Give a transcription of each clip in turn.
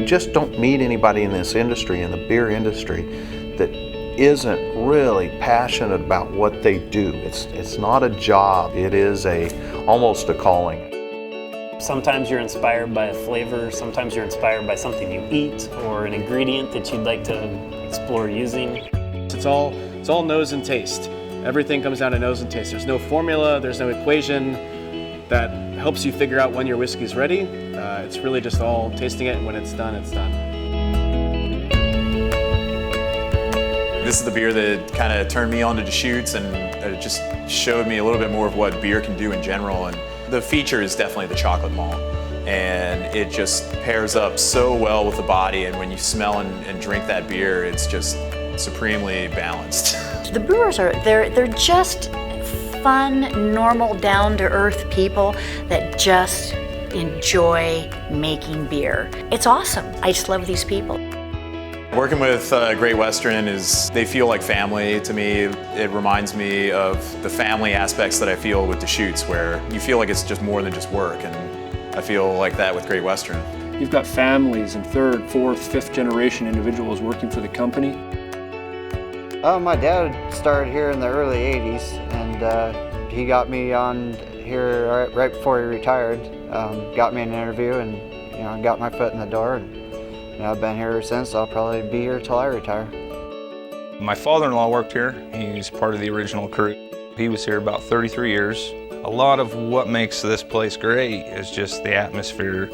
You just don't meet anybody in this industry, in the beer industry, that isn't really passionate about what they do. It's not a job. It is almost a calling. Sometimes you're inspired by a flavor, sometimes you're inspired by something you eat or an ingredient that you'd like to explore using. It's all nose and taste. Everything comes down to nose and taste. There's no formula, there's no equation that helps you figure out when your whiskey's ready. It's really just all tasting it, and when it's done, it's done. This is the beer that kind of turned me on to Deschutes, and it just showed me a little bit more of what beer can do in general. And the feature is definitely the chocolate malt, and it just pairs up so well with the body, and when you smell and drink that beer, it's just supremely balanced. The brewers they're just fun, normal, down-to-earth people that just enjoy making beer. It's awesome. I just love these people. Working with Great Western they feel like family to me. It reminds me of the family aspects that I feel with Deschutes, where you feel like it's just more than just work, and I feel like that with Great Western. You've got families and third, fourth, fifth generation individuals working for the company. My dad started here in the early 80s, and he got me on here right before he retired. Got me an interview, and got my foot in the door. And I've been here since. I'll probably be here till I retire. My father-in-law worked here. He's part of the original crew. He was here about 33 years. A lot of what makes this place great is just the atmosphere,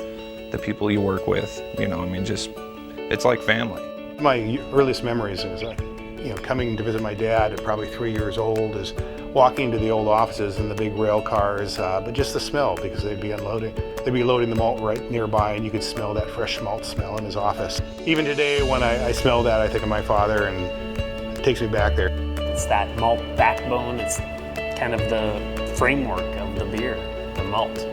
the people you work with. It's like family. My earliest memories is coming to visit my dad at probably 3 years old, is walking to the old offices in the big rail cars, but just the smell, because they'd be loading the malt right nearby, and you could smell that fresh malt smell in his office. Even today, when I smell that, I think of my father, and it takes me back there. It's that malt backbone, it's kind of the framework of the beer, the malt.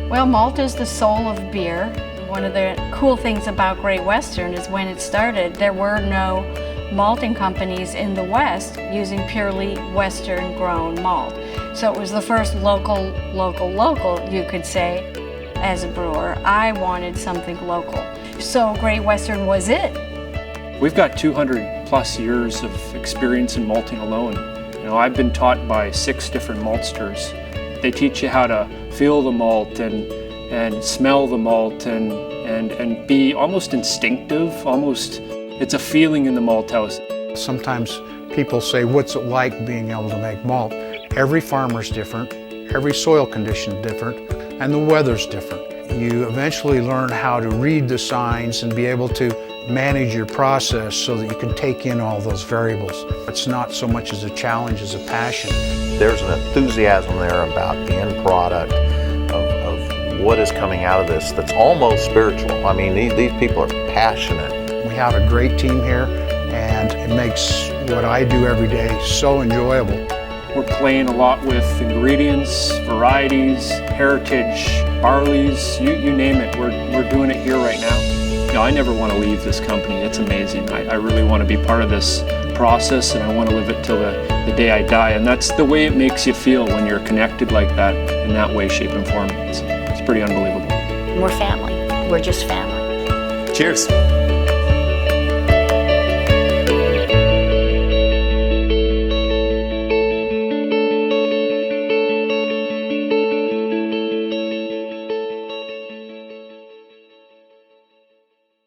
Well, malt is the soul of beer. One of the cool things about Great Western is when it started, there were no malting companies in the West using purely Western grown malt. So it was the first local, you could say. As a brewer, I wanted something local. So Great Western was it. We've got 200 plus years of experience in malting alone. I've been taught by 6 different maltsters. They teach you how to feel the malt and smell the malt and be almost instinctive, it's a feeling in the malt house. Sometimes people say, what's it like being able to make malt? Every farmer's different, every soil condition's different, and the weather's different. You eventually learn how to read the signs and be able to manage your process so that you can take in all those variables. It's not so much as a challenge as a passion. There's an enthusiasm there about the end product of what is coming out of this that's almost spiritual. I mean, these people are passionate. We have a great team here, and it makes what I do every day so enjoyable. We're playing a lot with ingredients, varieties, heritage, barleys, you name it. We're doing it here right now. I never want to leave this company. It's amazing. I really want to be part of this process, and I want to live it till the day I die. And that's the way it makes you feel when you're connected like that, in that way, shape, and form. It's pretty unbelievable. We're family. We're just family. Cheers.